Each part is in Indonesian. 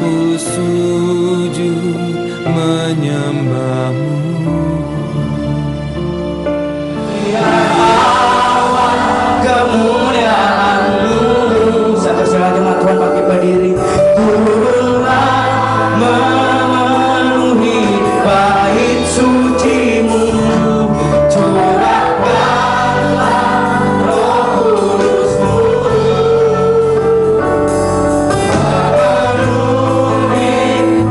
Ku sujud menyembahmu. Kemuliaan-Mu. Satu sekali jemaat Tuhan bangkit berdiri. Turunlah memenuhi bait suci-Mu. Curahkanlah Roh Kudus-Mu. Memenuhi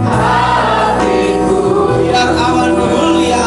hatiku. Biar awan kemuliaan-Mu.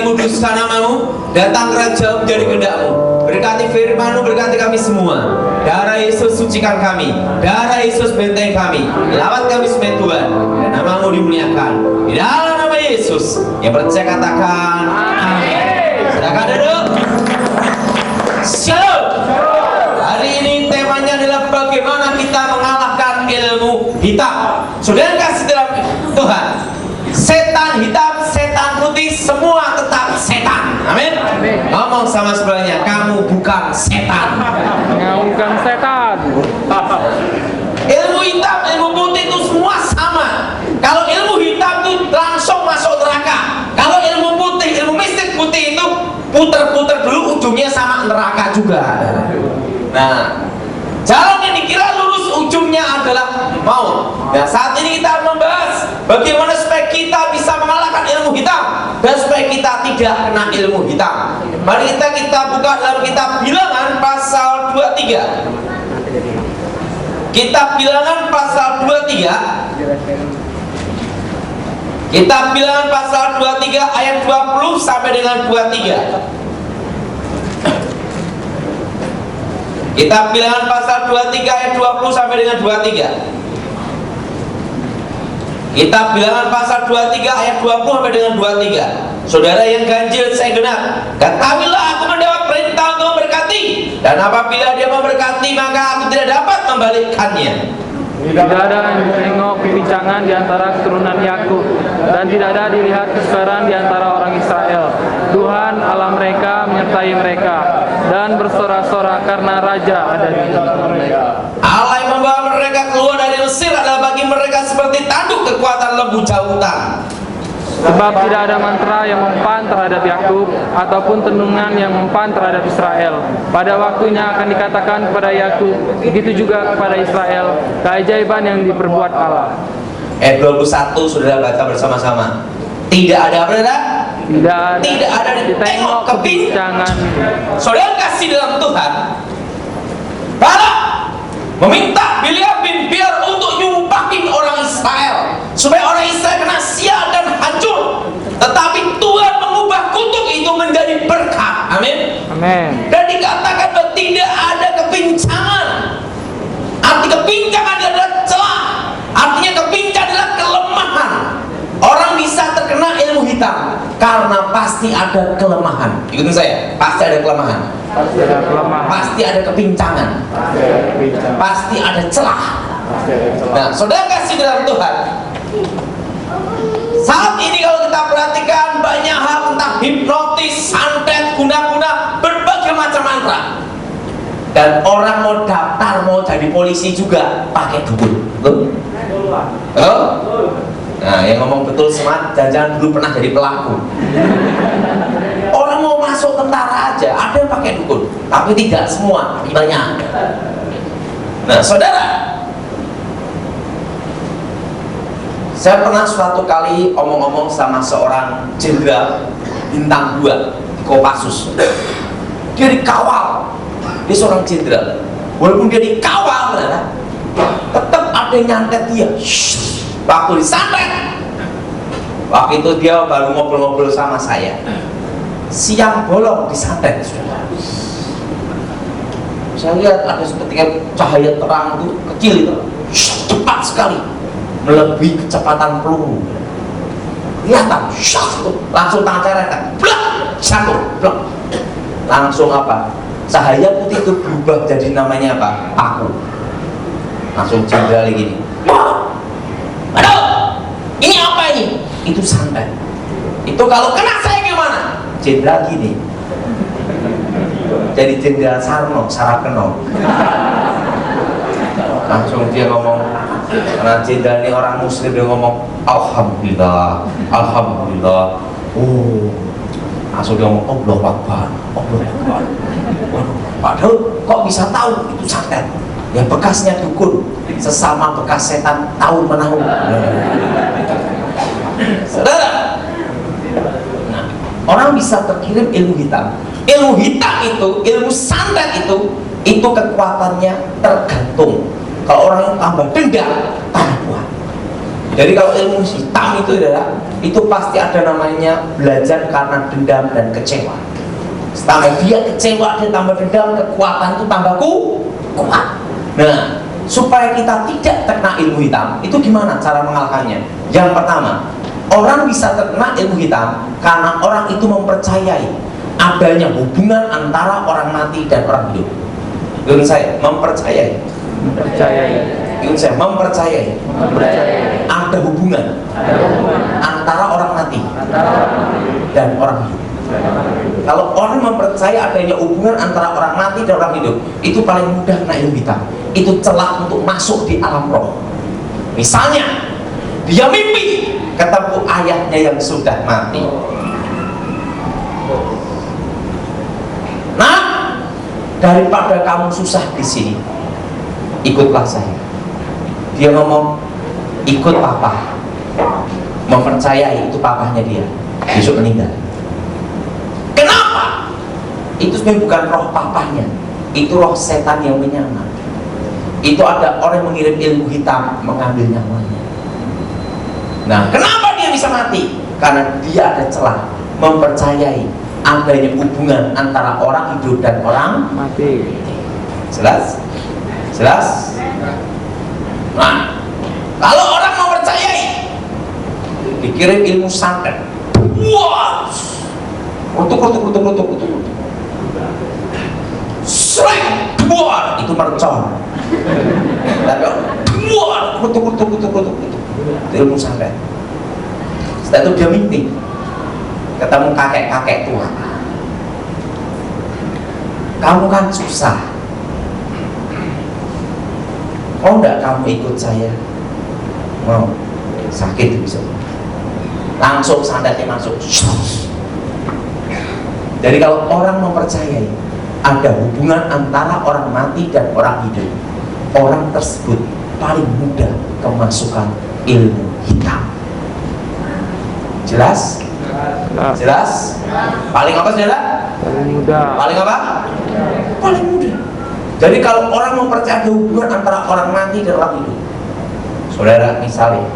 Dikuduskan namamu, datang kerajaan dari kehendak-Mu, berkati firman-Mu, berkati kami semua. Darah Yesus sucikan kami, darah Yesus bentengi kami, lawat kami sebagai Tuhan, dan namamu dimuliakan. Di dalam nama Yesus, yang percaya katakan amin. Silakan duduk. Shalom. Hari ini temanya adalah bagaimana kita mengalahkan ilmu hitam. Saudara kasih dalam Tuhan, setan hitam, setan putih, semua tetap setan. Amin. Ngomong sama sebelahnya, kamu bukan setan. Kamu bukan setan. Ilmu hitam, ilmu putih itu semua sama. Kalau ilmu hitam itu langsung masuk neraka. Kalau ilmu putih, ilmu mistik putih itu puter-puter dulu, ujungnya sama neraka juga. Nah, jalan yang dikira lurus ujungnya adalah maut. Nah, saat ini kita membahas bagaimana supaya kita bisa mengalahkan ilmu hitam dan supaya kita tidak kena ilmu hitam. Mari kita buka dalam kitab Bilangan pasal 23. Kitab Bilangan pasal 23. Kitab Bilangan pasal 23 ayat 20 sampai dengan 23. Kitab Bilangan pasal 23 ayat 20 sampai dengan 23. Kitab Bilangan pasal 23 ayat 20 sampai dengan 23. Saudara yang ganjil saya genap, ketahuilah aku mendapat perintah untuk memberkati, dan apabila dia memberkati maka aku tidak dapat membalikkannya. Tidak ada yang tengok pembincangan di antara keturunan Yakub, dan tidak ada dilihat kesetaraan di antara orang Israel. Tuhan Allah mereka menyertai mereka, dan bersorak-sorak karena raja ada di mereka. Allah yang membawa mereka keluar dari Mesir adalah bagi mereka seperti tanduk kekuatan lembu jautan. Sebab tidak ada mantra yang mempan terhadap Yakub, ataupun tenungan yang mempan terhadap Israel. Pada waktunya akan dikatakan kepada Yakub, begitu juga kepada Israel, keajaiban yang diperbuat Allah. Ayat 21 saudara baca bersama-sama. Tidak ada apa? Tidak ada ditengok kebincangan. Saudara kasih dalam Tuhan, Balak meminta Bilyam biar untuk nyumpahin orang Israel supaya orang Israel kena sial dan hancur. Tetapi Tuhan mengubah kutuk itu menjadi berkat. Amin. Amin. Dan dikatakan bahwa tidak ada kebincangan. Arti kebincangan adalah celah. Artinya kebincangan adalah kelemahan. Orang bisa terkena ilmu hitam karena pasti ada kelemahan. Ikutin saya, pasti ada kelemahan. Pasti ada kelemahan. Pasti ada kebincangan. Pasti ada celah. Nah, saudara kasih dalam Tuhan, saat ini kalau kita perhatikan banyak hal tentang hipnotis, santet, guna-guna, berbagai macam mantra. Dan orang mau daftar, mau jadi polisi juga pakai dukun. Halo? Nah, yang ngomong betul semat, jangan dulu pernah jadi pelaku. Orang mau masuk tentara aja, ada yang pakai dukun, tapi tidak semua, banyak. Nah saudara, saya pernah suatu kali omong-omong sama seorang jenderal bintang 2 di Kopassus. Dia dikawal, dia seorang jenderal. Walaupun dia dikawal, tetap ada yang nyantet dia. Waktu disantet, waktu itu dia baru ngobrol-ngobrol sama saya. Siang bolong disantet, saudara. Saya lihat ada ketika cahaya terang itu kecil itu, cepat sekali, melebihi kecepatan peluru. Kelihatan, langsung tangan saya retak, jatuh, langsung apa? Cahaya putih itu berubah jadi namanya apa? Aku. Langsung jenderal gini. Aduh, ini apa ini? Itu santet. Itu kalau kena saya gimana? Jenderal gini. Jadi jenderal Sarno, Sarakeno. Langsung dia ngomong, karena jenderal ini orang muslim, dia ngomong alhamdulillah, alhamdulillah. Oh, langsung dia ngomong Allah Akbar, Allah Akbar. Padahal kok bisa tahu itu santet? Ya bekasnya dukun, sesama bekas setan tahun menahun. Saudara, nah, orang bisa terkirim ilmu hitam. Ilmu hitam itu, ilmu santet itu kekuatannya tergantung. Kalau orang yang tambah dendam, tambah kuat. Jadi kalau ilmu hitam itu adalah, itu pasti ada namanya belajar karena dendam dan kecewa. Setelah dia kecewa, dia tambah dendam, kekuatan itu tambah kuat. Nah, supaya kita tidak terkena ilmu hitam, itu gimana cara mengalahkannya? Yang pertama, orang bisa terkena ilmu hitam karena orang itu mempercayai adanya hubungan antara orang mati dan orang hidup. Dengar saya, mempercayai. Dengar saya, mempercayai. Ada hubungan antara orang mati dan orang hidup. Kalau orang mempercayai adanya hubungan antara orang mati dan orang hidup, itu paling mudah kena ilmu hitam. Itu celah untuk masuk di alam roh. Misalnya, dia mimpi ketemu ayahnya yang sudah mati. Nah, daripada kamu susah di sini, ikutlah saya. Dia ngomong, ikut papa. Mempercayai itu papahnya dia, besok meninggal. Kenapa? Itu sebenarnya bukan roh papahnya, itu roh setan yang menyamar. Itu ada orang yang mengirim ilmu hitam mengambil nyawanya. Nah, kenapa dia bisa mati? Karena dia ada celah mempercayai adanya hubungan antara orang hidup dan orang mati. Jelas? Jelas? Nah, kalau orang mempercayai, dikirim ilmu santet, wah, rutuk. Srek, buar, itu mercon. Tapi buar, rutuk. Itu ilmu santet. Setelah itu dia mimpi ketemu kakek-kakek tua. Kamu kan susah, mau enggak kamu ikut saya? Mau? Sakit bisa. Langsung santetnya masuk. Jadi kalau orang mempercayai ada hubungan antara orang mati dan orang hidup, orang tersebut paling mudah kemasukan ilmu hitam. Jelas? Jelas? Paling apa saudara? Paling mudah. Paling apa? Paling mudah. Jadi kalau orang mempercayai hubungan antara orang mati dan orang hidup, saudara misalnya,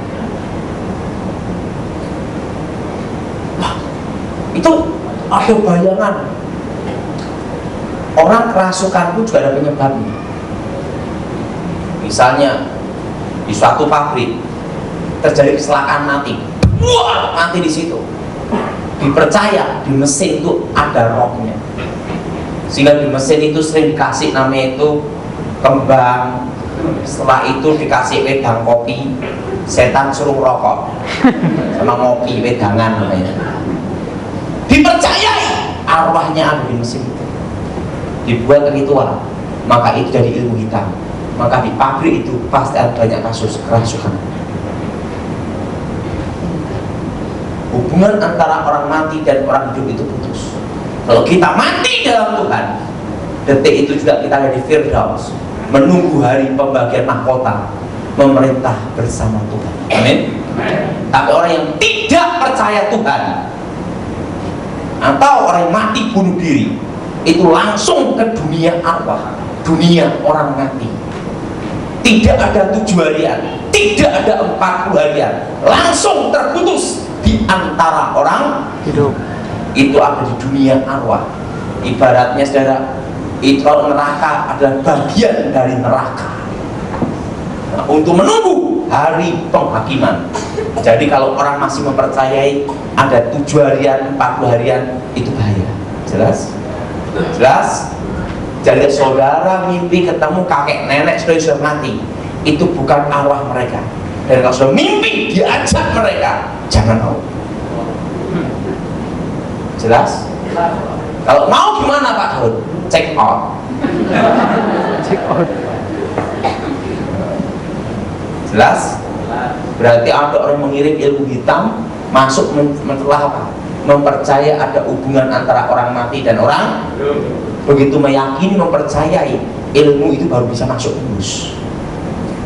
itu ada bayangan orang kerasukan pun juga ada penyebabnya. Misalnya di suatu pabrik terjadi kecelakaan mati, wah, mati di situ. Dipercaya di mesin itu ada rohnya, sehingga di mesin itu sering dikasih namanya itu kembang. Setelah itu dikasih wedang kopi, setan suruh rokok sama ngopi, wedangan namanya. Dipercayai arwahnya ada di mesin itu, dibuat ritual, maka itu jadi ilmu hitam. Maka di pabrik itu pasti ada banyak kasus kerasukan. Hubungan antara orang mati dan orang hidup itu putus. Kalau kita mati dalam Tuhan, detik itu juga kita ada di Firdaus. menunggu hari pembagian mahkota, memerintah bersama Tuhan. Amin. Tapi orang yang tidak percaya Tuhan atau orang yang mati bunuh diri, itu langsung ke dunia arwah, dunia orang mati. Tidak ada 7 harian, tidak ada 40 harian, langsung terputus di antara orang hidup. Itu ada di dunia arwah. Ibaratnya saudara, itu kalau neraka adalah bagian dari neraka. Nah, untuk menunggu hari penghakiman. Jadi kalau orang masih mempercayai ada 7 harian, 40 harian, itu bahaya. Jelas? Jelas? Jadi saudara mimpi ketemu kakek nenek sudah mati, itu bukan arwah mereka. Dan kalau sudah mimpi diajak mereka, jangan mau. Jelas? Kalau mau gimana Pak Daud? Check out. Check out. Jelas? Berarti ada orang mengirim ilmu hitam masuk mentelah apa? Mempercaya ada hubungan antara orang mati dan orang. Begitu meyakini, mempercayai, ilmu itu baru bisa masuk tembus.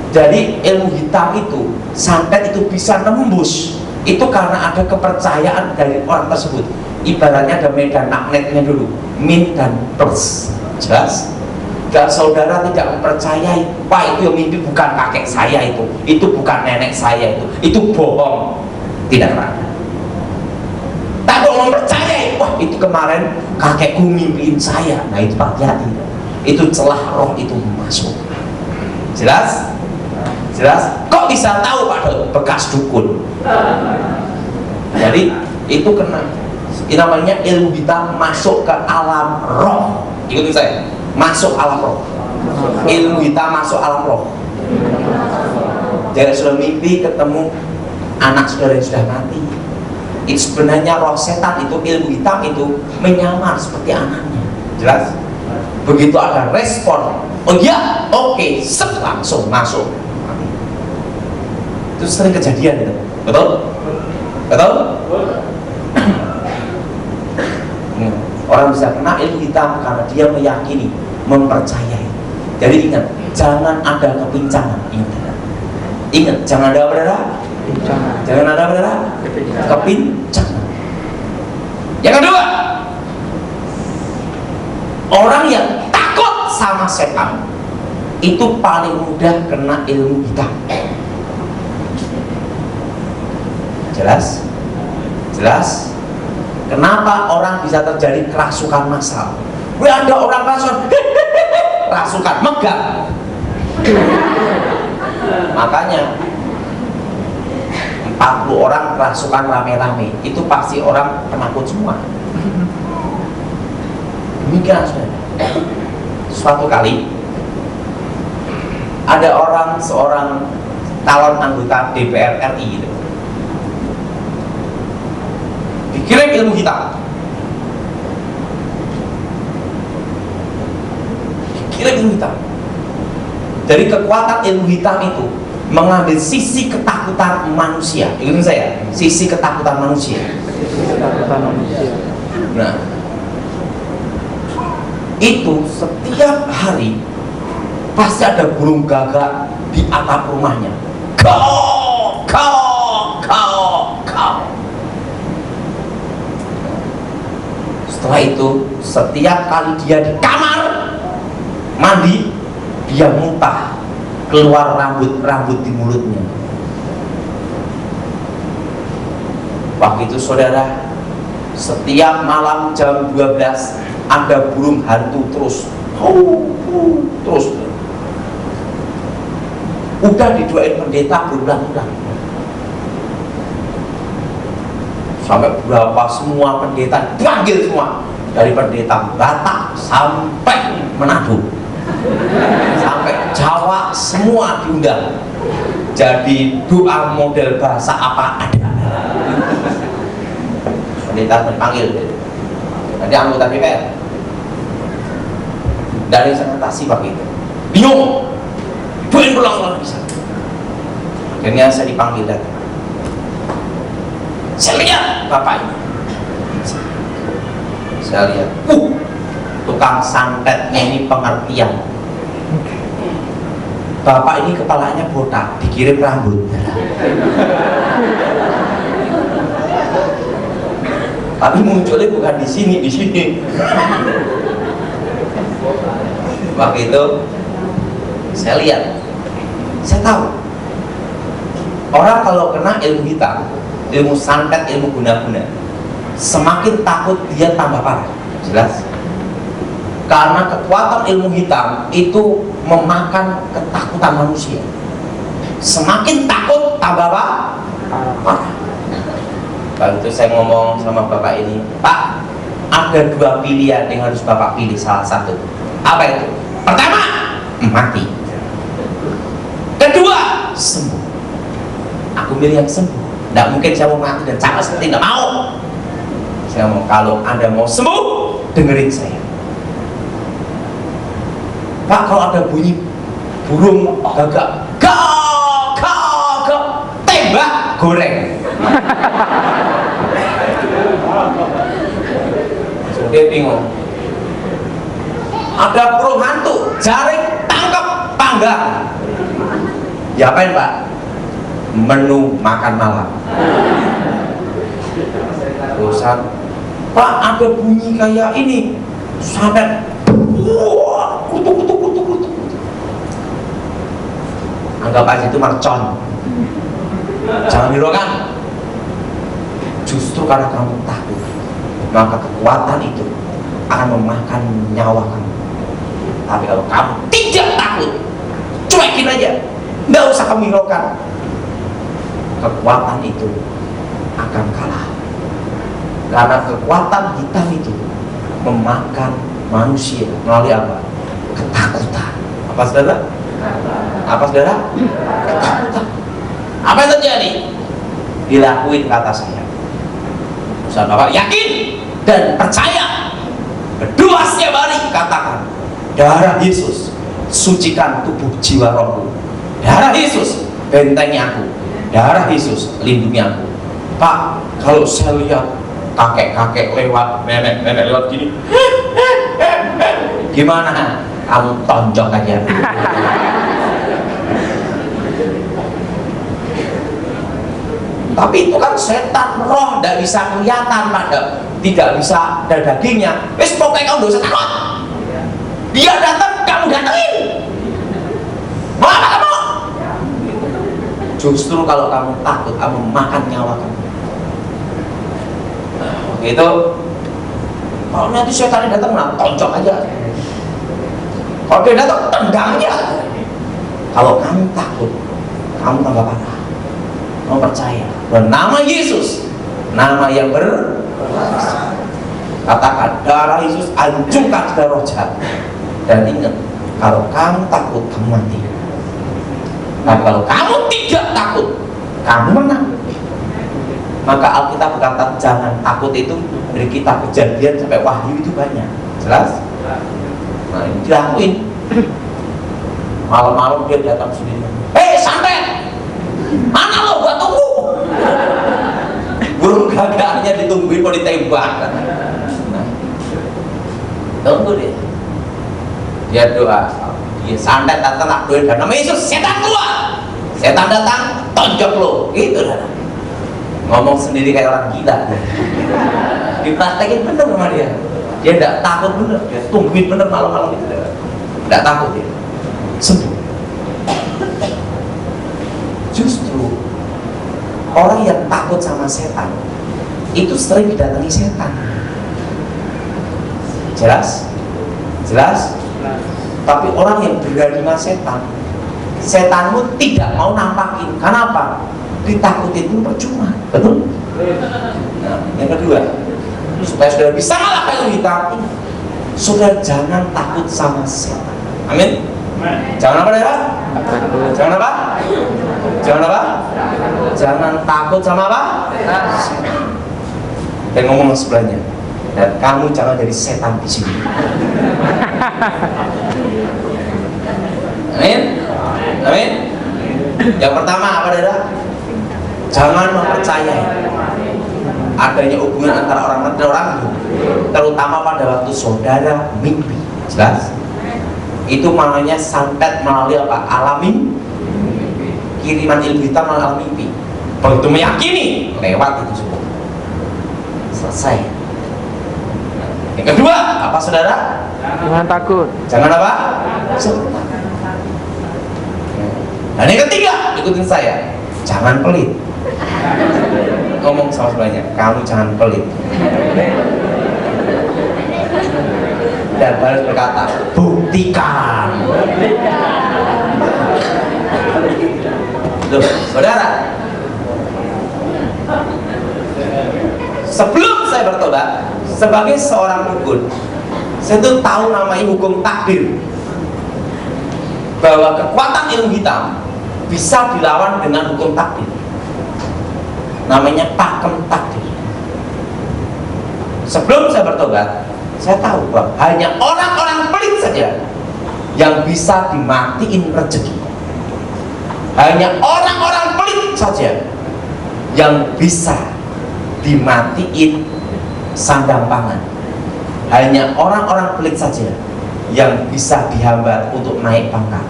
Jadi ilmu hitam itu sampai itu bisa tembus, itu karena ada kepercayaan dari orang tersebut. Ibaratnya ada medan magnetnya dulu, min dan plus. Jelas? Dan saudara tidak mempercayai, wah itu yang mimpi bukan kakek saya itu bukan nenek saya itu bohong. Tidak ada. Tak mau mempercayai, wah itu kemarin kakekku mimpiin saya. Nah itu hati-hati, itu celah roh itu masuk. Jelas? Jelas? Kok bisa tahu Pak Daud? Bekas dukun. Jadi itu kena, ini namanya ilmu hitam masuk ke alam roh. Ikutin saya, masuk alam roh. Ilmu hitam masuk alam roh. Jadi sudah mimpi ketemu anak saudara yang sudah mati, itu sebenarnya roh setan itu, ilmu hitam itu menyamar seperti anaknya. Jelas? Begitu ada respon, oh ya, oke, langsung masuk. Itu sering kejadian itu, betul? Betul? Orang bisa kena ilmu hitam karena dia meyakini, mempercayai. Jadi ingat, jangan ada kepincangan. Ingat, jangan ada apa? Jangan ada apa? Kepincangan. Yang kedua, orang yang takut sama setan itu paling mudah kena ilmu hitam. Jelas? Jelas? Kenapa orang bisa terjadi kerasukan massal? Ada orang kerasukan, megah. Makanya 40 orang kerasukan rame-rame, itu pasti orang penakut semua. Demikian saudara. Suatu kali ada seorang calon anggota DPR RI gitu, dikirim ilmu hitam. Dikirim ilmu hitam. Dari kekuatan ilmu hitam itu mengambil sisi ketakutan manusia. Ikutin saya, sisi ketakutan manusia. Nah, itu setiap hari pasti ada burung gagak di atap rumahnya. Kau. Setelah itu, setiap kali dia di kamar mandi, dia muntah, keluar rambut-rambut di mulutnya. Waktu itu saudara, setiap malam jam 12 ada burung hantu terus. Terus. Udah didoain pendeta berulang-ulang. Sampai berapa semua pendeta dipanggil semua, dari pendeta Batak sampai Manado, sampai Jawa semua diundang. Jadi doa model bahasa apa ada. Pendeta dipanggil. Nanti anggota DPR dari sanitasi Pak itu bingung, doain ulang-ulang bisa. Akhirnya saya dipanggil datang. Saya lihat bapak ini, saya lihat tukang santetnya ini pengertian. bapak ini kepalanya botak, dikirim rambut. Tapi munculnya bukan di sini, di sini. Waktu itu saya lihat, saya tahu orang kalau kena ilmu hitam, ilmu santet, ilmu guna-guna, semakin takut dia tambah parah. Jelas? Karena kekuatan ilmu hitam itu memakan ketakutan manusia. Semakin takut tambah parah. Lalu itu saya ngomong sama bapak ini, Pak, ada 2 pilihan yang harus bapak pilih salah satu. Apa itu? Pertama, mati. Kedua, sembuh. Aku pilih yang sembuh. Tidak mungkin saya mau mati dan sama seperti tidak mau. Saya mau, kalau Anda mau sembuh, dengerin saya. Pak, kalau ada bunyi burung gagak, gagak, tembak, goreng. Dia bingung. Ada burung hantu, jaring, tangkap, panggang. Diapain, Pak? Menu makan malam. Bosan. Pak, ada bunyi kayak ini, sampai wah, kutuk. Anggap aja itu mercon. Jangan hiraukan. Justru karena kamu takut, maka kekuatan itu akan memakan nyawa kamu. Tapi kalau kamu tidak takut, cuekin aja, nggak usah kamu hiraukan, kekuatan itu akan kalah. Karena kekuatan hitam itu memakan manusia melalui apa? Ketakutan. Apa saudara? Apa saudara? Ketakutan. Apa yang terjadi? Dilakuin kata saya. Ustaz Bapak yakin dan percaya, berdoa setiap hari, katakan, darah Yesus sucikan tubuh jiwa rohku. Darah Yesus bentengi aku. Darah Yesus lindungi aku. Pak, kalau saya lihat kakek-kakek lewat, nenek lewat gini, gimana? Kamu tonjok aja. Tapi itu kan setan, roh, tidak bisa kelihatan, tidak bisa ada dagingnya. Wes pokoknya kamu dosa takut. Dia datang, kamu datengin. Mau apa kamu? Justru kalau kamu takut, kamu makan nyawa kamu. Nah, itu kalau nanti setan datang, nah, tonjok aja. Kalau dia datang, tendang aja. Kalau kamu takut, kamu tambah parah. Kamu percaya bernama Yesus, nama yang berkuasa. Katakan, darah Yesus hancurkan segala roh jahat. Dan ingat, kalau kamu takut, kamu mati. Tapi kalau kamu tidak takut, kamu menang. Maka Alkitab berkata, jangan takut itu dari kitab Kejadian sampai Wahyu itu banyak. Jelas? Nah, ini dilakuin. Malam-malam dia datang sendiri. Santet! Mana lo, gua tunggu. Burung gagaknya ditungguin mau ditembak. Nah, tunggu dia. Dia doa. Dia santet datang, nak doain dan nama Yesus, setan keluar. Setan datang, tonjok lo. Gitu dah. Ngomong sendiri kayak orang gila. Dipraktekin bener sama dia. Dia tidak takut bener. Dia tungguin bener malam-malam itu. Tidak takut dia. Sembuh. Justru orang yang takut sama setan itu sering didatangi setan. Jelas? Jelas? Tapi orang yang berani sama setan, setanmu tidak mau nampakin. Kenapa? Ditakutin pun percuma. Betul? Nah, yang kedua, supaya saudara bisa mengalahkan ilmu hitam, saudara jangan takut sama setan. Amin? Jangan apa, daerah? Jangan apa? Jangan apa? Jangan takut sama apa? Dan ngomong sebelahnya. Dan kamu jangan jadi setan di sini. Amin? Amin? Yang pertama apa, daerah? Jangan mempercayai adanya hubungan antara orang dan orang, terutama pada waktu saudara mimpi. Jelas? Itu maknanya santet melalui apa? Alami kiriman ilmu hitam melalui alam mimpi. Begitu meyakini, lewat itu semua, selesai. Yang kedua, apa saudara? Jangan takut. Jangan apa? Dan yang ketiga, ikutin saya, jangan pelit. Ngomong sama sebelahnya, kamu jangan pelit. Dan harus berkata, buktikan. Loh, saudara, sebelum saya bertobat sebagai seorang dukun, saya tuh tahu namanya hukum takdir, bahwa kekuatan ilmu hitam bisa dilawan dengan hukum takdir, namanya pakem takdir. Sebelum saya bertobat, saya tahu bahwa hanya orang-orang pelit saja yang bisa dimatiin rezeki. Hanya orang-orang pelit saja yang bisa dimatiin sandang pangan. Hanya orang-orang pelit saja yang bisa dihambat untuk naik pangkat.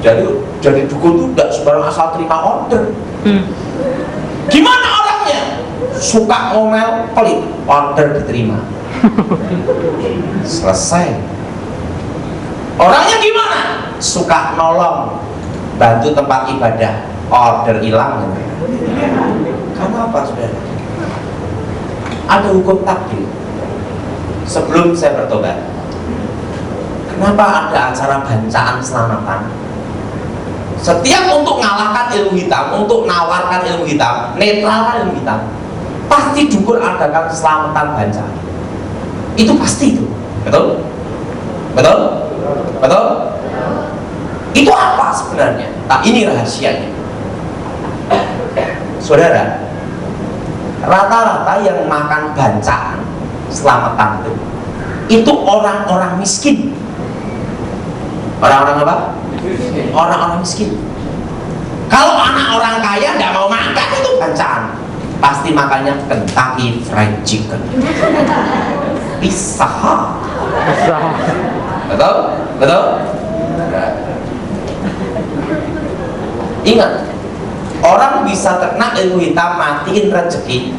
Jadi dukun itu tidak sembarang asal terima order. Gimana orangnya? Suka ngomel, pelit, order diterima. Selesai. Orangnya gimana? Suka nolong, bantu tempat ibadah, order hilang. Karena apa, saudara? Ada hukum takdir. Sebelum saya bertobat, kenapa ada acara bancaan selamatan? Setiap untuk ngalahkan ilmu hitam, untuk nawarkan ilmu hitam, netralkan ilmu hitam, pasti dukun adakan selamatan bancaan. Itu pasti itu, betul? Betul? Betul? Itu apa sebenarnya? Nah, ini rahasianya. Saudara, rata-rata yang makan bancaan selamatan itu orang-orang miskin. Orang-orang apa? Orang-orang miskin. Kalau anak orang kaya nggak mau makan itu bancaan, pasti makannya Kentucky Fried Chicken, Pizza Hut. Betul? Betul? Ingat, orang bisa terkena ilmu hitam, matiin rezeki,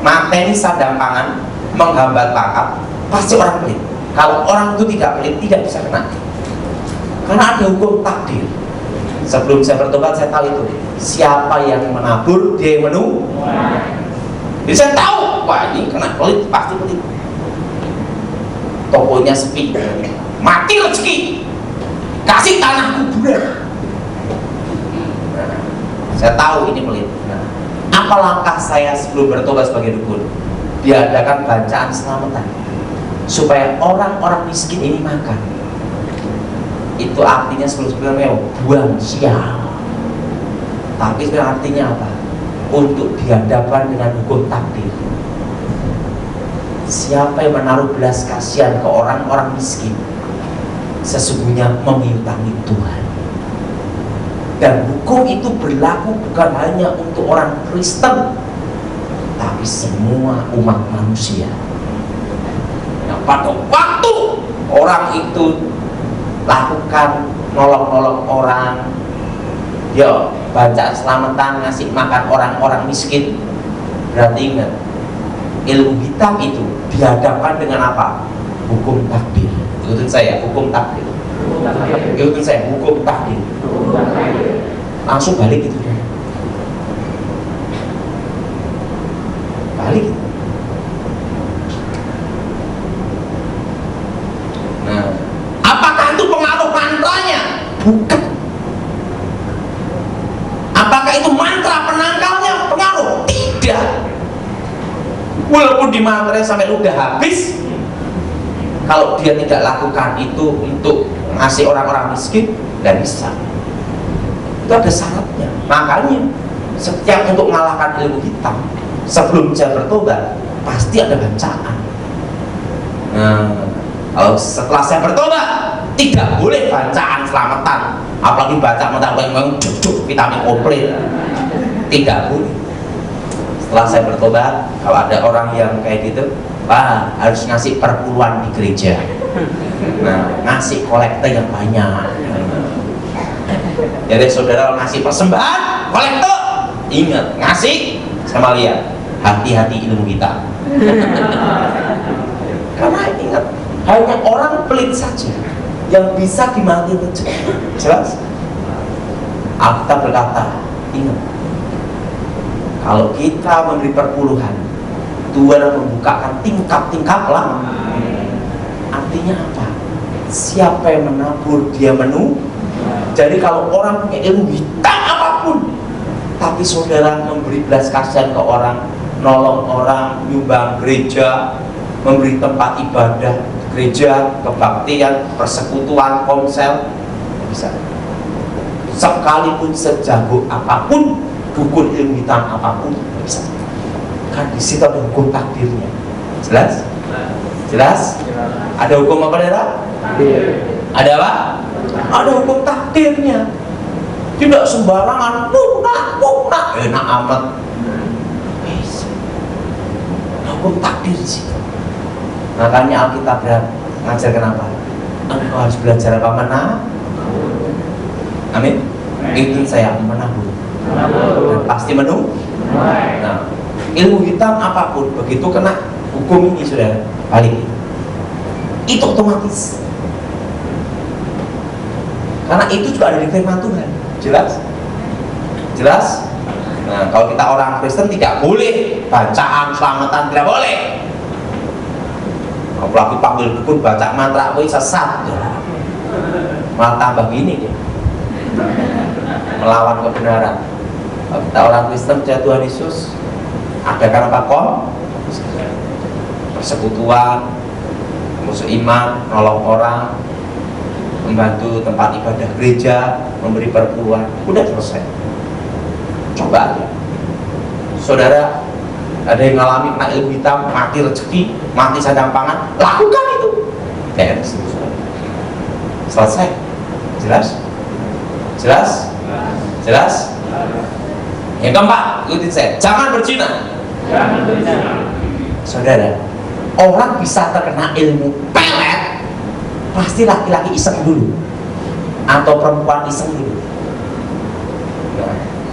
mateni sandang pangan, menghambat pangkat, pasti orang pelit. Kalau orang itu tidak pelit, tidak bisa kena. Karena ada hukum takdir. Sebelum saya bertobat, saya tahu itu. Siapa yang menabur, dia yang menuai. Jadi saya tahu, wah ini kena pelit, pasti pelit. Tokonya sepi, mati rezeki, kasih tanah kuburan. Saya tahu ini pelit. Nah, apa langkah saya sebelum bertobat sebagai dukun? Diadakan bacaan selamatan supaya orang-orang miskin ini makan. Itu artinya sebelum-sebelumnya buang sial. Tapi sebenarnya artinya apa? Untuk dihadapkan dengan hukum takdir. Siapa yang menaruh belas kasihan ke orang-orang miskin, sesungguhnya memiutangi Tuhan. Dan hukum itu berlaku bukan hanya untuk orang Kristen, tapi semua umat manusia. Yang pada waktu orang itu lakukan nolong-nolong orang, ya bacaan selamatan, ngasih makan orang-orang miskin, berarti ingat, ilmu hitam itu dihadapkan dengan apa? Hukum takdir. Ikutin saya, hukum takdir. Ikutin saya, hukum takdir. Langsung balik gitu. Balik gitu. Nah, apakah itu pengaruh mantranya? Bukan. Apakah itu mantra penangkalnya pengaruh? Tidak. Walaupun di mantranya sampai udah habis, kalau dia tidak lakukan itu untuk ngasih orang-orang miskin, tidak bisa. Itu ada syaratnya. Makanya setiap untuk mengalahkan ilmu hitam, sebelum saya bertobat pasti ada bacaan. Nah, kalau setelah saya bertobat tidak boleh bacaan selamatan, apalagi baca mentang-mentang cucuk vitamin komplit, tidak boleh. Setelah saya bertobat, kalau ada orang yang kayak gitu, wah harus ngasih perpuluhan di gereja. Nah, ngasih kolekte yang banyak. Jadi saudara ngasih persembahan, kolekte, ingat ngasih sama lihat, hati-hati ilmu kita. Karena ingat, hanya orang pelit saja yang bisa dimati rezeki. Jelas? Alkitab berkata, ingat, kalau kita memberi perpuluhan, Tuhan membukakan tingkap-tingkap lah. Artinya apa? Siapa yang menabur dia menu. Jadi kalau orang punya ilmu hitam apapun, tapi saudara memberi belas kasihan ke orang, nolong orang, nyumbang gereja, memberi tempat ibadah gereja, kebaktian, persekutuan, komsel, bisa. Sekalipun sejago apapun, dukun ilmu hitam apapun, bisa. Kan di situ ada hukum takdirnya. Jelas? Jelas? Ada hukum apa, saudara? Ada apa? Ada hukum takdirnya. Tidak sembarangan punah, enak amat. Bisa. Hukum takdir di situ. Makanya Alkitab mengajarkan apa? Engkau harus belajar apa? Menabur. Amin. Itu saya menabur. Dan pasti menu. Nah, ilmu hitam apapun begitu kena hukum ini sudah balik. Itu otomatis. Karena itu juga ada di firman Tuhan. Jelas? Jelas? Nah, kalau kita orang Kristen tidak boleh bacaan selamatan, tidak boleh. Apalagi panggil dukun baca mantra, woi sesat. Malah tambah gini dia. Melawan kebenaran. Kalau kita orang Kristen percaya Tuhan Yesus, adakan apa kok? Persekutuan, musuh iman, nolong orang, membantu tempat ibadah gereja, memberi perpuluhan, udah selesai. Coba aja. Saudara, ada yang ngalami kena ilmu hitam, mati rezeki, mati sadang pangan, lakukan itu. Selesai. Jelas? Jelas? Jelas? Yang keempat, ikutin saya, jangan berzina. Saudara, orang bisa terkena ilmu pelet, pasti laki-laki iseng dulu atau perempuan iseng dulu,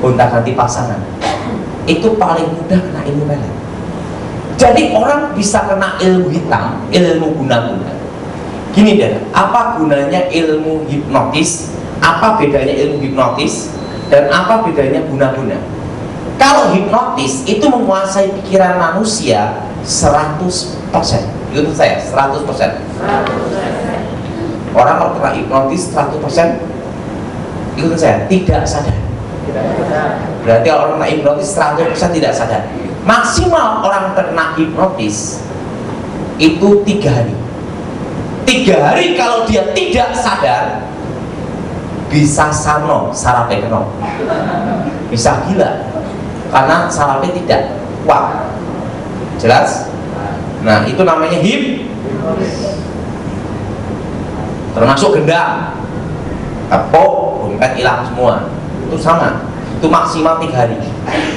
gonta-ganti pasangan, itu paling mudah kena ilmu pelet. Jadi orang bisa kena ilmu hitam, ilmu guna-guna. Gini deh, apa gunanya ilmu hipnotis, apa bedanya ilmu hipnotis, dan apa bedanya guna-guna? Kalau hipnotis itu menguasai pikiran manusia 100%. Itu saya 100%. Orang kalau kena hipnotis 100%, itu saya tidak sadar. Berarti kalau orang kena hipnotis 100% tidak sadar. Maksimal orang terkena hipnotis itu 3 hari. 3 hari kalau dia tidak sadar, bisa sarno, sarape keno, bisa gila, karena sarape tidak kuat. Jelas? Nah, itu namanya termasuk gendam, tepuk, dompet hilang semua, itu sama, itu maksimal 3 hari.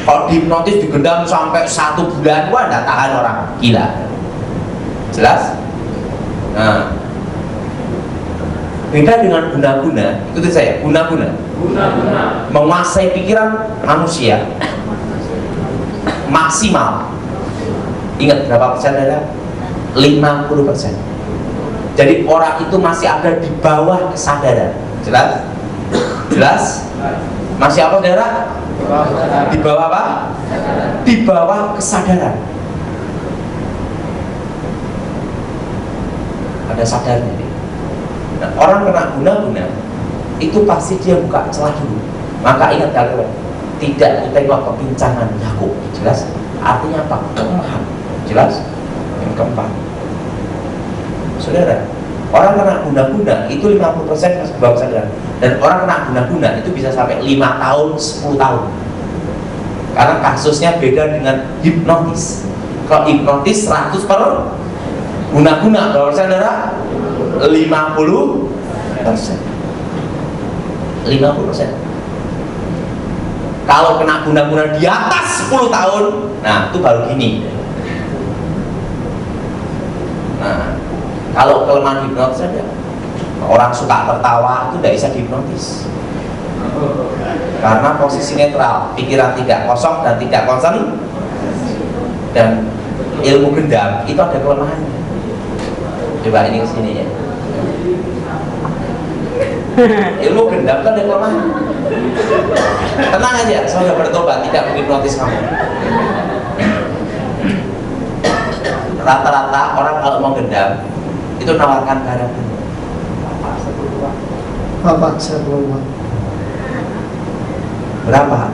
Kalau dihipnotis digendam sampai 1 bulan, wah nggak tahan orang, gila. Jelas? Nah, beda dengan guna-guna, ikuti saya, guna-guna menguasai pikiran manusia maksimal, ingat berapa persen ada? 50%. Jadi orang itu masih ada di bawah kesadaran. Jelas? Jelas? Masih apa, saudara? Di bawah apa? Di bawah kesadaran. Ada sadarnya dia. Nah, orang kena guna-guna itu pasti dia buka celah dulu. Maka ingat kalian, tidak tengok kepincangan Yakub. Jelas? Artinya apa? Kelemahan. Jelas? Yang keempat, saudara, orang kena guna-guna itu 50% masih bawah kesadaran. Dan orang kena guna-guna itu bisa sampai 5 tahun, 10 tahun. Karena kasusnya beda dengan hipnotis. Kalau hipnotis 100 per guna-guna, kalau saudara 50%. 50%. Kalau kena guna-guna di atas 10 tahun, nah itu baru gini. Nah, kalau kelemahan hipnotis ada Orang suka tertawa itu tidak bisa dihipnotis, karena posisi netral, pikiran tidak kosong dan tidak konsen. Dan ilmu gendam itu ada kelemahannya. Coba ini kesini ya. Ilmu gendam itu ada kelemahan. Tenang aja, saya sudah bertobat, tidak menghipnotis kamu. Rata-rata orang kalau mau gendam itu nawarkan barang. Bapak saya belum. Berapa?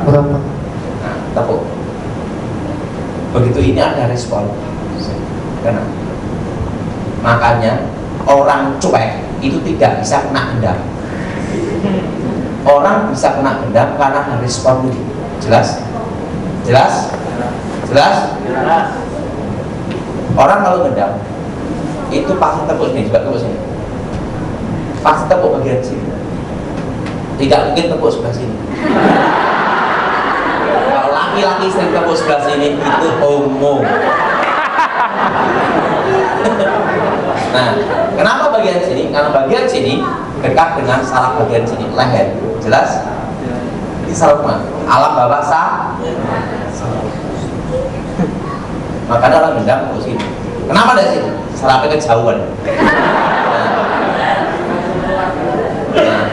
Berapa? Nah, tepuk. Begitu ini ada respon. Karena makanya orang cuek itu tidak bisa kena gendam. Orang bisa kena gendam karena ada respon dulu. Jelas? Jelas? Jelas? Orang kalau gendam itu pasti tepuk sini, juga tepuk sini. Pasti tepuk bagian sini. Tidak mungkin tepuk sebelah sini. Kalau laki-laki sering tepuk sebelah sini itu homo. Nah, kenapa bagian sini? Karena bagian sini dekat dengan saraf bagian sini, leher. Jelas? Ini saraf mana? Alam bawah makanya orang gendam ke sini. Kenapa dari sini? Sarafnya kejauhan. Nah,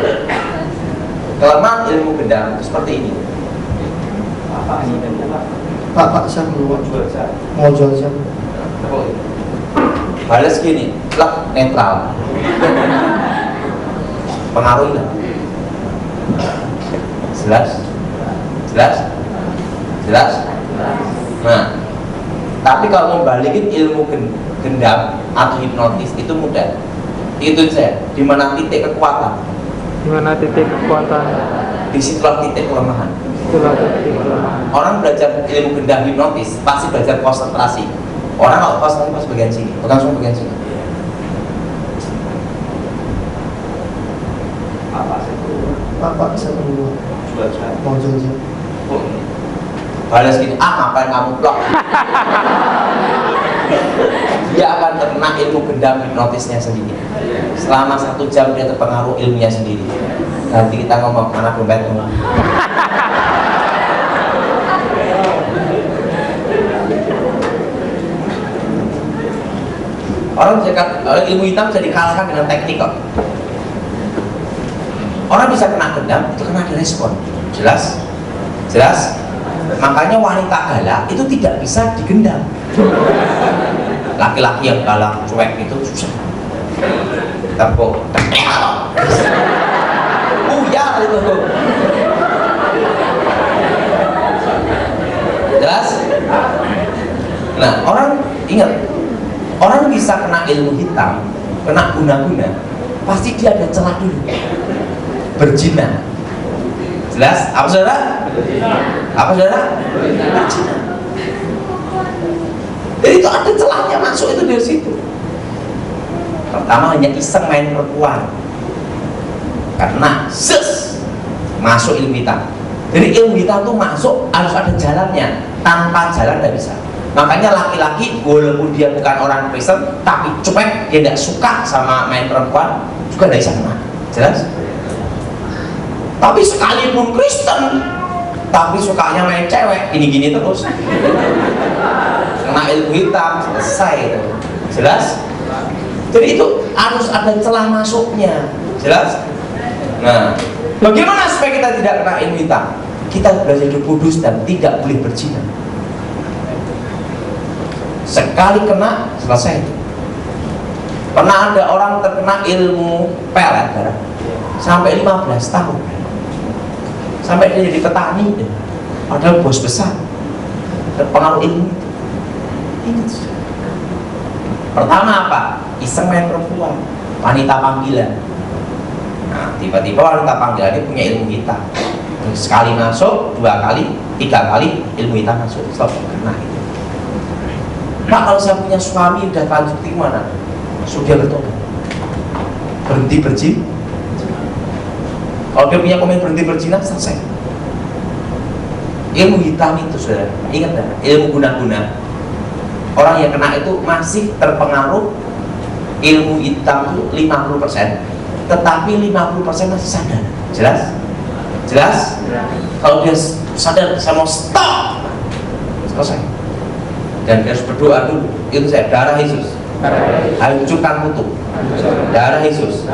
kelemahan ilmu gendam itu seperti ini. Bapak saya belum. Mau jual jam. Balas gini, plak netral. Pengaruh hilang. Jelas? Jelas? Jelas? Nah, tapi kalau mau balikin ilmu gendam atau hipnotis itu mudah. Itu saya, di mana titik kekuatan, Di mana titik kekuatan? di situlah titik kelemahan. Itulah titik kelemahan. Orang belajar ilmu gendam hipnotis pasti belajar konsentrasi. Orang kalau konsentrasi pas bagian sini, bukan semua bagian sini. Bapak saya belum. Mau jual jam. Balas gini, ngapain kamu blok? Dia akan terkena ilmu gendam hipnotisnya sendiri. Selama 1 jam dia terpengaruh ilmunya sendiri. Nanti kita ngomong mana dompetmu. Ilmu hitam bisa dikalahkan dengan teknik kok. Orang bisa kena gendam itu karena ada respon. Jelas? Jelas? Makanya wanita galak itu tidak bisa digendam. Laki-laki yang galak cuek itu susah. Tepuk. Ya itu. Jelas? Nah, orang ingat, orang bisa kena ilmu hitam, kena guna-guna, pasti dia ada celah dulu. Berzina. Jelas? Apa saudara? Apa saudara? Berzina. Jadi itu ada celahnya masuk itu dari situ. Pertama hanya iseng main perempuan, karena masuk ilmu hitam. Jadi ilmu hitam itu masuk harus ada jalannya, tanpa jalan tidak bisa. Makanya laki-laki walaupun dia bukan orang Kristen tapi cuek, dia tidak suka sama main perempuan juga tidak bisa kena. Jelas? Tapi sekalipun Kristen tapi sukanya main cewek, gini-gini terus, kena ilmu hitam, selesai itu. Jelas? Jadi itu harus ada celah masuknya. Jelas? Nah, bagaimana supaya kita tidak kena ilmu hitam? Kita belajar hidup kudus dan tidak boleh berzina. Sekali kena, selesai. Pernah ada orang terkena ilmu pelet sampai 15 tahun, sampai dia jadi petani, padahal bos besar, terpengaruh ilmu. Ingat, pertama apa? Iseng main perempuan, wanita panggilan. Nah, tiba-tiba wanita panggilan ini punya ilmu hitam. Sekali masuk, 2 kali, 3 kali ilmu hitam masuk, stop, kena itu. Pak, kalau saya punya suami udah lanjut gimana? Sudah bertobat, berhenti berzina. Kalau dia punya komen berhenti berzina, selesai. Ilmu hitam itu saudara, ingat kan? Ilmu guna-guna. Orang yang kena itu masih terpengaruh ilmu hitam itu 50%, tetapi 50% masih sadar. Jelas? Jelas? Kalau dia sadar, saya mau stop, selesai. Dan dia harus berdoa dulu. Itu saya, darah Yesus, hancurkan kutuk. Darah Yesus,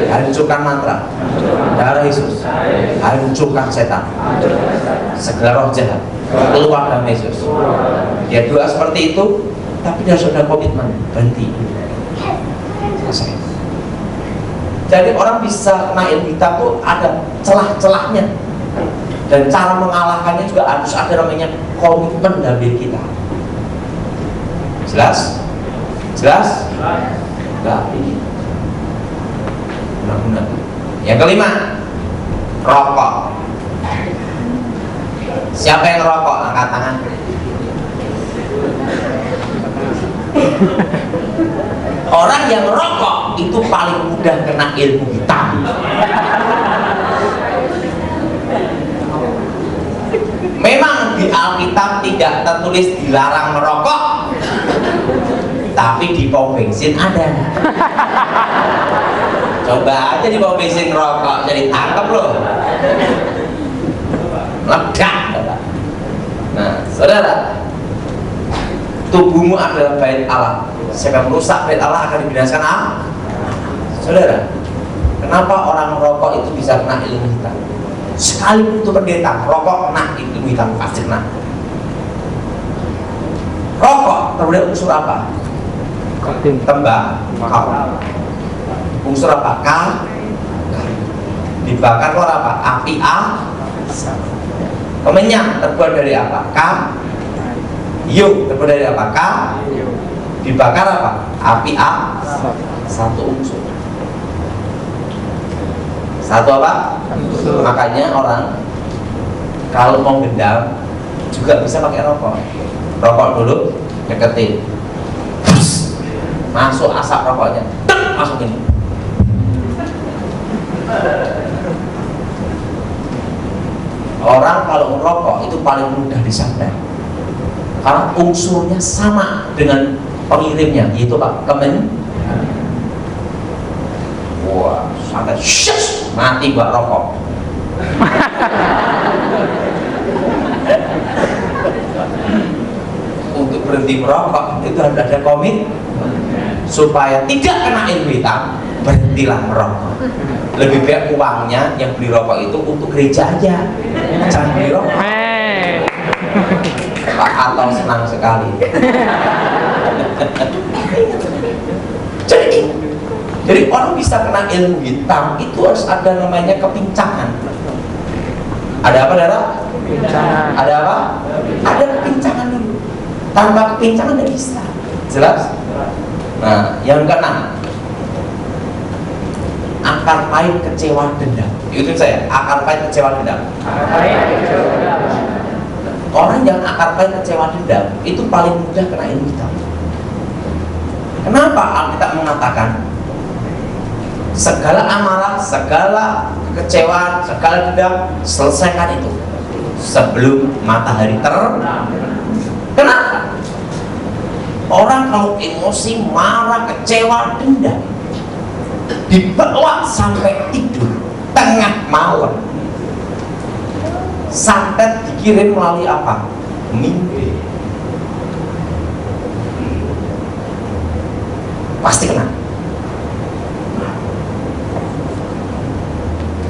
hancurkan mantra. Darah Yesus, hancurkan setan. Segala roh jahat keluar dari Yesus. Dia doa seperti itu, tapi dia sudah komitmen, berhenti. Selesai. Jadi orang bisa kena ilmu hitam itu ada celah-celahnya, dan cara mengalahkannya juga harus ada namanya komitmen dalam diri kita. Jelas? Jelas? Nah, ini benar-benar. Yang kelima, rokok. Siapa yang rokok? Angkat tangan. Orang yang rokok itu paling mudah kena ilmu hitam. Memang di Alkitab tidak tertulis dilarang merokok, tapi di pom bensin ada. Coba aja di pom bensin rokok, jadi tangkap loh. Ledak. Nah, saudara, tubuhmu adalah bait Allah. Siapa yang merusak bait Allah akan dibinasakan Allah. Saudara, kenapa orang merokok itu bisa kena ilmu hitam? Sekali itu pendeta rokok kena ilmu hitam, pasti kena. Rokok terbuat unsur apa? Tembakau. Unsur apa? Dibakar keluar apa? Api kemenyan terbuat dari apa? Terbuat dari apa? Dibakar apa? Api satu unsur. Satu apa? Makanya orang kalau mau gendam juga bisa pakai rokok. Rokok dulu, deketin, masuk asap rokoknya, masukin. Orang kalau merokok itu paling mudah disadar, karena unsurnya sama dengan pengirimnya, yaitu Pak wah, sampai shush, mati buat rokok. Untuk berhenti merokok itu harus ada komit, supaya tidak kena ilmu hitam. Berhentilah merokok. Lebih baik uangnya yang beli rokok itu untuk gereja aja, jangan beli rokok. Pak Atau senang sekali. Jadi orang bisa kena ilmu hitam itu harus ada namanya kepincangan. Ada apa, Dara? Kepincangan. Ada apa? Ada kepincangan dulu. Tanpa kepincangan tidak bisa. Jelas? Nah, yang keenam, akar pahit kecewa dendam. Ikutin saya, akar pahit kecewa dendam. Orang yang akar pahit kecewa dendam itu paling mudah kena ilmu hitam. Kenapa Alkitab mengatakan segala amarah, segala kekecewaan, segala dendam selesaikan itu sebelum matahari terbenam? Kenapa? Orang kalau emosi, marah, kecewa, dendam dibawa sampai tidur tengah malam, santet dikirim melalui apa? Mimpi. Pasti kena.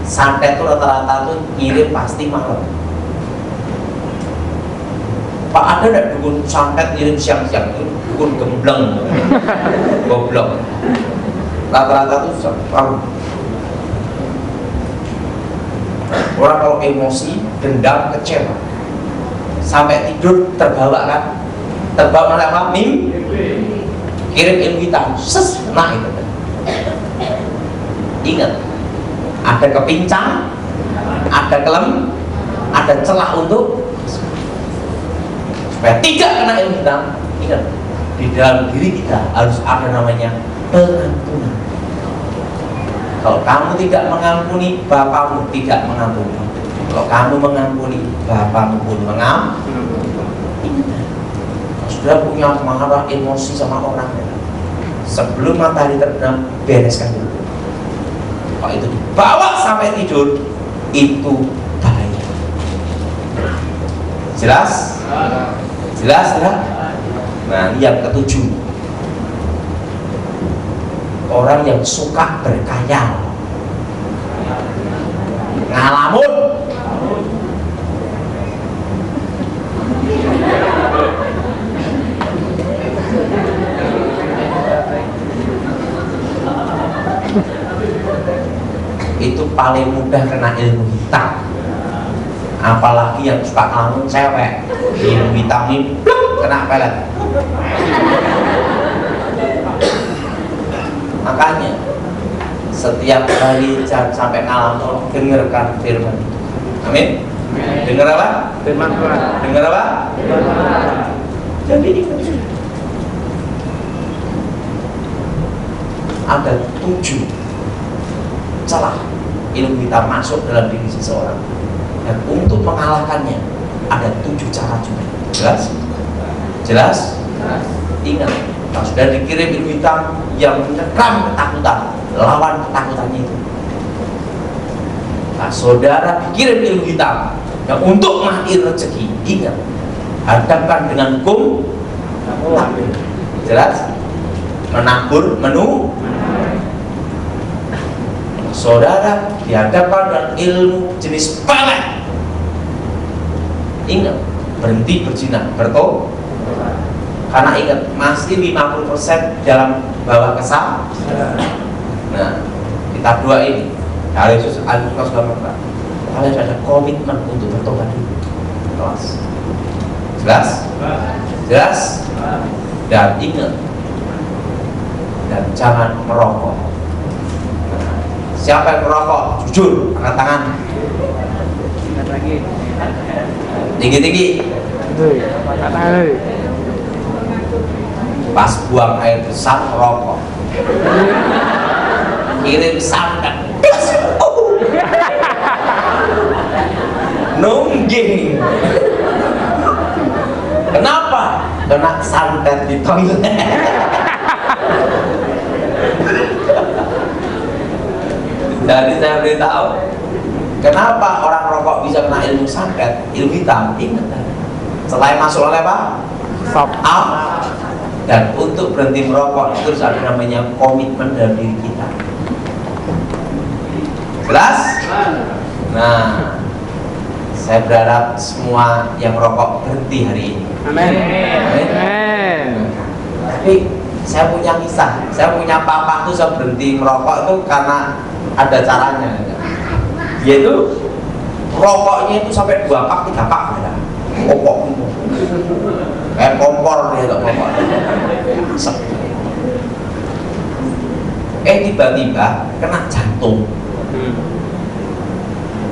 Santet itu rata-rata tuh kirim pasti malam. Pak, ada enggak dukun santet kirim siang-siang? Itu dukun gembleng, goblok. Rata-rata tuh orang kalau emosi, dendam, kecewa sampai tidur terbawa kan? Terbawa oleh apa? Mimpi. Kirim ilmu hitam, nah itu. Ingat, ada kepincang, ada ada celah untuk supaya tidak kena ilmu hitam. Ingat, di dalam diri kita harus ada namanya pengampunan. Kalau kamu tidak mengampuni, Bapamu tidak mengampuni. Kalau kamu mengampuni, Bapamu pun mengampuni. Ingat, sudah punya marah, emosi sama orang, sebelum matahari terbenam bereskan dulu. Kalau itu dibawa sampai tidur itu bahaya. Jelas? Jelas ya? Nah, yang ketujuh, orang yang suka berkhayal, ngalamun. Itu paling mudah kena ilmu hitam. Apalagi yang suka ngalamun cewek, ilmu hitam ini kena pelet. Makanya setiap kali jangan sampai ngalamun, dengarkan firman. Amin. Dengar apa? Firman Tuhan. Dengar apa? Jadi ada 7 celah ilmu hitam masuk dalam diri seseorang, dan untuk mengalahkannya ada 7 cara juga. Jelas? Jelas? Ingat, kalau sudah dikirim ilmu hitam yang menyekam ketakutan, lawan ketakutannya itu. Nah, saudara dikirim ilmu hitam yang untuk mengakhiri rezeki, ingat, hadapkan dengan hukum takdir. Jelas? Menabur menu. Saudara dihadapkan dengan ilmu jenis pelet, ingat, berhenti berzina, bertobat. Karena ingat, masih 50% dalam bawa kesal. Nah, kitab 2 ini dari Yesus Al-Quran sudah berkata, kalian ada komitmen untuk bertobat dulu. Kelas. Jelas? Jelas? Dan ingat, dan jangan merokok. Siapa yang merokok? Jujur, angkat tangan. Ingat lagi. Tinggi-tinggi. Angkat tangan lagi. Pas buang air besar merokok. Kirim santet. Nungging. Kenapa? Kena santet di toilet. Jadi saya beritahu, kenapa orang rokok bisa kena ilmu santet, ilmu hitam? Ingat, selain masuk oleh apa? Up. Dan untuk berhenti merokok itu harus ada namanya komitmen dalam diri kita. Jelas? Nah, saya berharap semua yang merokok berhenti hari ini. Amin. Amin. Tapi saya punya kisah, saya punya papa tuh saya berhenti merokok itu karena ada caranya. Dia itu rokoknya itu sampai 2 pak, 3 pak ya. Kopok kayak kompor dia tuh rokok. Tiba-tiba kena jantung.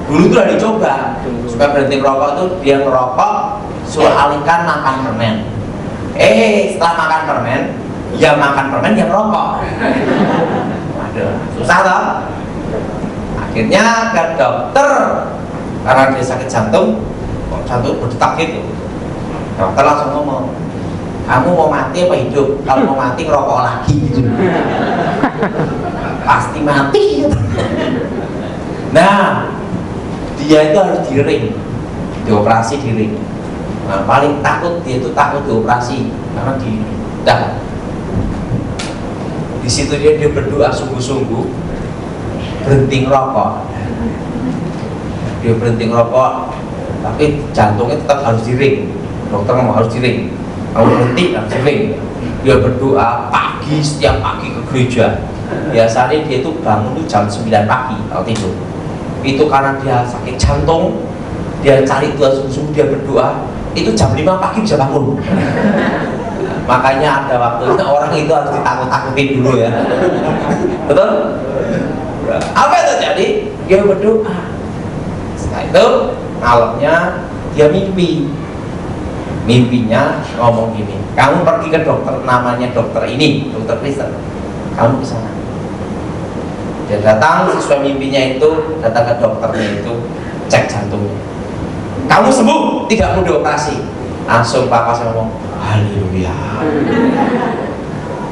Dulu tuh udah dicoba supaya berhenti merokok tuh, dia ngerokok suruh alihkan makan permen. Setelah makan permen, ya makan permen dia merokok. Waduh, susah toh. Akhirnya ke dokter karena dia sakit jantung, kok jantung berdetak gitu. Dokter langsung ngomong, kamu mau mati apa hidup? Kalau mau mati ngerokok lagi gitu. Pasti mati gitu. Nah, dia itu harus di-ring, dioperasi di ring. Nah, paling takut dia itu takut dioperasi karena di situ dia berdoa sungguh-sungguh berhenti ngerokok. Dia berhenti ngerokok, tapi jantungnya tetap harus di ring. Dokter ngomong harus di ring. Kalau berhenti harus di ring. Dia berdoa pagi, setiap pagi ke gereja. Biasanya dia itu bangun tuh jam 9 pagi kalau tidur. Itu karena dia sakit jantung, dia cari Tuhan sungguh-sungguh, dia berdoa, itu jam 5 pagi bisa bangun. Makanya ada waktunya orang itu harus ditakut-takutin dulu ya. Betul? Apa yang terjadi? Dia berdoa. Setelah itu malamnya dia mimpi. Mimpinya ngomong gini, kamu pergi ke dokter, namanya dokter ini, dokter Kristen. Kamu ke sana. Dia datang sesuai mimpinya itu, datang ke dokternya itu, cek jantungnya. Kamu sembuh, tidak perlu dioperasi. Langsung papa saya ngomong, haleluya.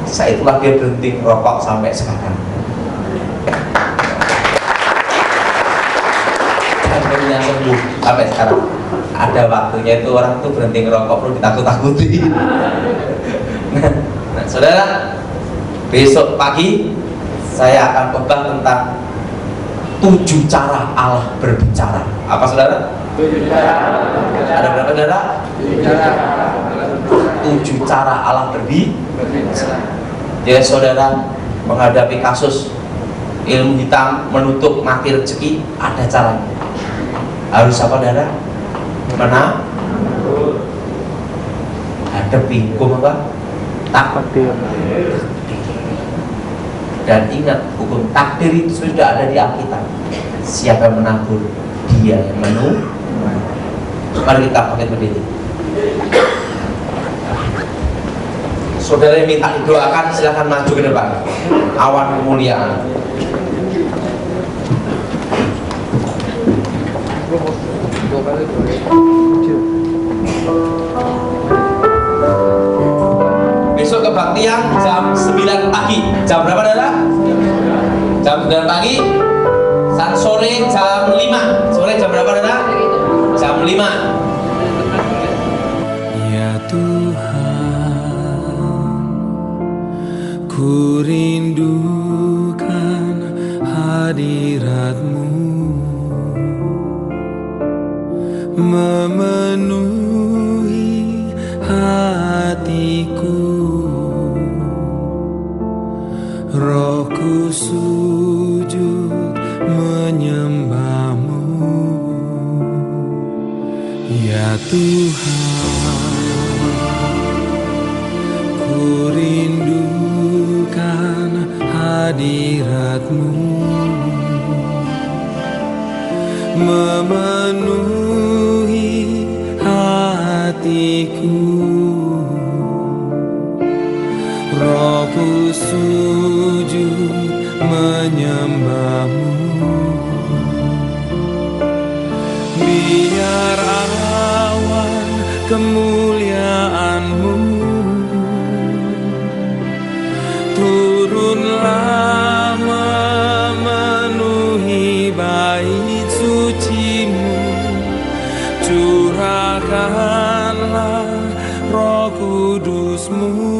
Itulah dia berhenti merokok sampai sekarang. Akhirnya sembuh sampai sekarang. Ada waktunya itu orang tuh berhenti ngerokok perlu ditakut-takuti. Nah, saudara, besok pagi saya akan khotbah tentang 7 cara Allah berbicara. Apa saudara? 7 cara. Ada berapa saudara? 7 cara. 7 cara Allah berbicara. Ya saudara, menghadapi kasus ilmu hitam menutup mati rezeki, ada caranya. Harus apa saudara? Hadapi hukum apa? Takdir. Dan ingat, hukum takdir itu sudah ada di Alkitab. Siapa yang menabur, dia yang menuai. Mari kita pakai berdiri. Saudara yang minta didoakan, silahkan maju ke depan. Awan kemuliaan. Besok kebaktian jam 9 pagi. Jam berapa saudara? Jam 9 pagi. Saat sore jam 5. Sore jam berapa saudara? Jam 5. Ya Tuhan, ku rindukan hadirat-Mu, memenuhi hatiku. Rohku sujud menyembah-Mu, ya Tuhan. Ku rindukan hadirat-Mu, memenuhi hatiku. Rohku sujud menyembah-Mu, biar awan kemuliaan-Mu turunlah memenuhi bait suci-Mu. Curahkanlah Roh Kudus-Mu